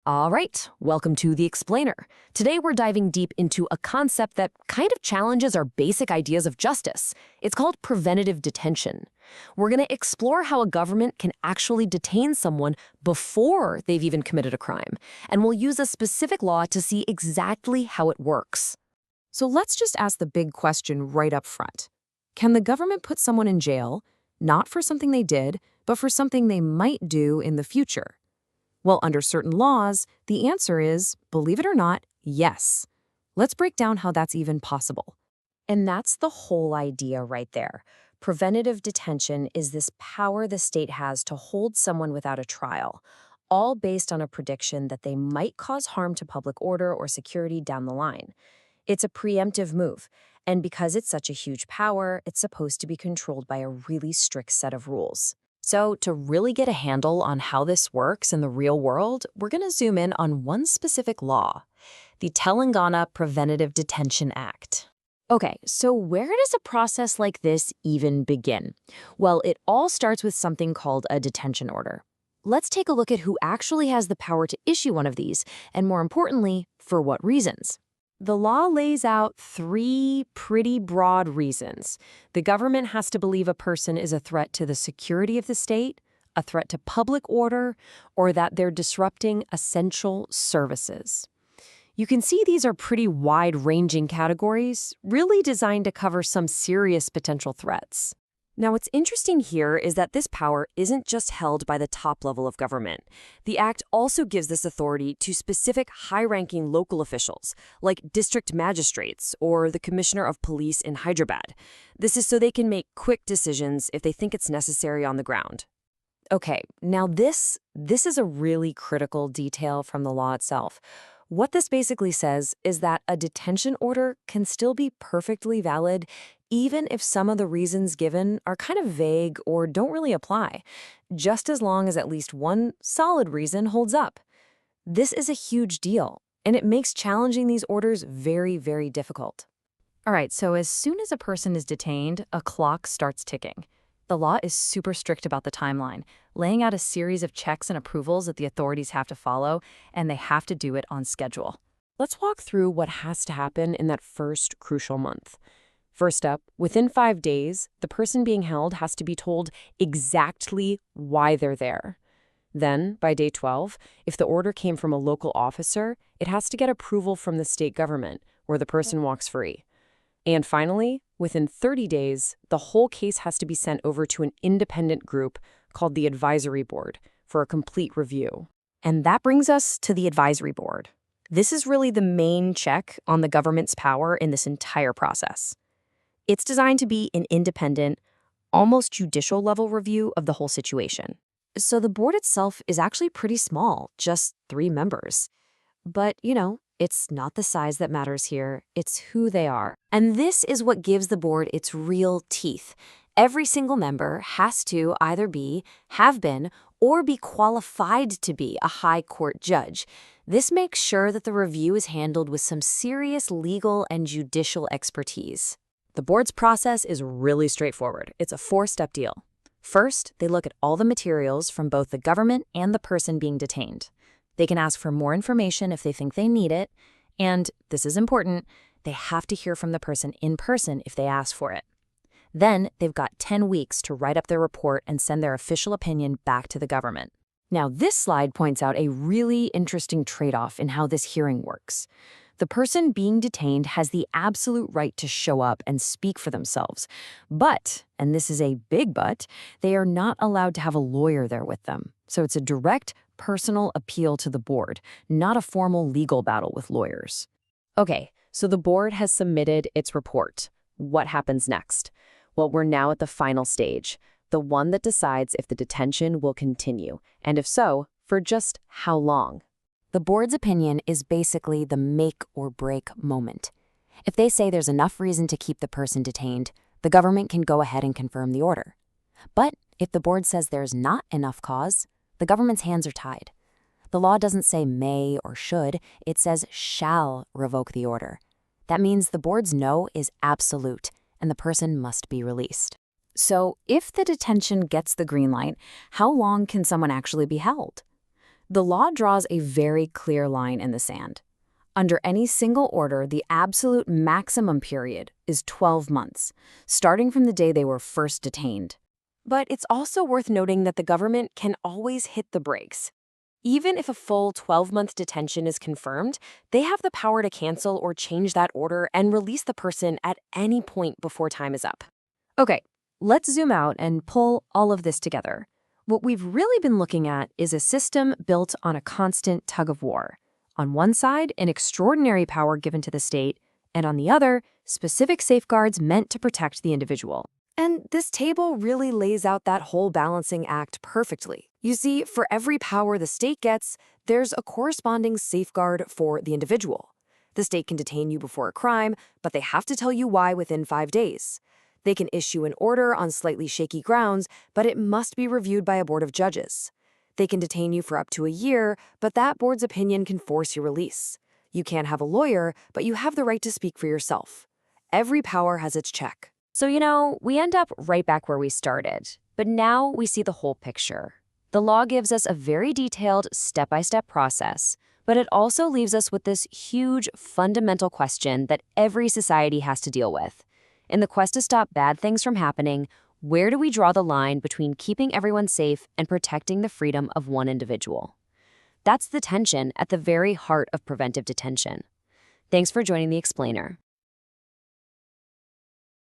All right, welcome to The Explainer. Today we're diving deep into a concept that kind of challenges our basic ideas of justice. It's called preventative detention. We're going to explore how a government can actually detain someone before they've even committed a crime, and we'll use a specific law to see exactly how it works. So let's just ask the big question right up front. Can the government put someone in jail, not for something they did, but for something they might do in the future? Well, under certain laws, the answer is, believe it or not, yes. Let's break down how that's even possible. And that's the whole idea right there. Preventative detention is this power the state has to hold someone without a trial, all based on a prediction that they might cause harm to public order or security down the line. It's a preemptive move, and because it's such a huge power, it's supposed to be controlled by a really strict set of rules. So, to really get a handle on how this works in the real world, we're going to zoom in on one specific law, the Telangana Preventive Detention Act. Okay, so where does a process like this even begin? Well, it all starts with something called a detention order. Let's take a look at who actually has the power to issue one of these, and more importantly, for what reasons. The law lays out three pretty broad reasons. The government has to believe a person is a threat to the security of the state, a threat to public order, or that they're disrupting essential services. You can see these are pretty wide-ranging categories, really designed to cover some serious potential threats. Now, what's interesting here is that this power isn't just held by the top level of government. The act also gives this authority to specific high-ranking local officials, like district magistrates or the commissioner of police in Hyderabad. This is so they can make quick decisions if they think it's necessary on the ground. Okay, now this is a really critical detail from the law itself. What this basically says is that a detention order can still be perfectly valid even if some of the reasons given are kind of vague or don't really apply, just as long as at least one solid reason holds up. This is a huge deal, and it makes challenging these orders very, very difficult. All right, so as soon as a person is detained, a clock starts ticking. The law is super strict about the timeline, laying out a series of checks and approvals that the authorities have to follow, and they have to do it on schedule. Let's walk through what has to happen in that first crucial month. First up, within 5 days, the person being held has to be told exactly why they're there. Then, by day 12, if the order came from a local officer, it has to get approval from the state government, where the person walks free. And finally, within 30 days, the whole case has to be sent over to an independent group called the Advisory Board for a complete review. And that brings us to the Advisory Board. This is really the main check on the government's power in this entire process. It's designed to be an independent, almost judicial-level review of the whole situation. So the board itself is actually pretty small, just 3 members. But, it's not the size that matters here, it's who they are. And this is what gives the board its real teeth. Every single member has to either be, have been, or be qualified to be a high court judge. This makes sure that the review is handled with some serious legal and judicial expertise. The board's process is really straightforward. It's a 4-step deal. First, they look at all the materials from both the government and the person being detained. They can ask for more information if they think they need it, and, this is important, they have to hear from the person in person if they ask for it. Then, they've got 10 weeks to write up their report and send their official opinion back to the government. Now, this slide points out a really interesting trade-off in how this hearing works. The person being detained has the absolute right to show up and speak for themselves. But, and this is a big but, they are not allowed to have a lawyer there with them. So it's a direct, personal appeal to the board, not a formal legal battle with lawyers. Okay, so the board has submitted its report. What happens next? Well, we're now at the final stage, the one that decides if the detention will continue, and if so, for just how long. The board's opinion is basically the make or break moment. If they say there's enough reason to keep the person detained, the government can go ahead and confirm the order. But if the board says there's not enough cause, the government's hands are tied. The law doesn't say may or should, it says shall revoke the order. That means the board's no is absolute, and the person must be released. So if the detention gets the green light, how long can someone actually be held? The law draws a very clear line in the sand. Under any single order, the absolute maximum period is 12 months, starting from the day they were first detained. But it's also worth noting that the government can always hit the brakes. Even if a full 12-month detention is confirmed, they have the power to cancel or change that order and release the person at any point before time is up. Okay, let's zoom out and pull all of this together. What we've really been looking at is a system built on a constant tug of war. On one side, an extraordinary power given to the state, and on the other, specific safeguards meant to protect the individual. And this table really lays out that whole balancing act perfectly. You see, for every power the state gets, there's a corresponding safeguard for the individual. The state can detain you before a crime, but they have to tell you why within 5 days. They can issue an order on slightly shaky grounds, but it must be reviewed by a board of judges. They can detain you for up to a year, but that board's opinion can force your release. You can't have a lawyer, but you have the right to speak for yourself. Every power has its check. So, we end up right back where we started. But now we see the whole picture. The law gives us a very detailed, step-by-step process, but it also leaves us with this huge, fundamental question that every society has to deal with. In the quest to stop bad things from happening, where do we draw the line between keeping everyone safe and protecting the freedom of one individual? That's the tension at the very heart of preventive detention. Thanks for joining the Explainer.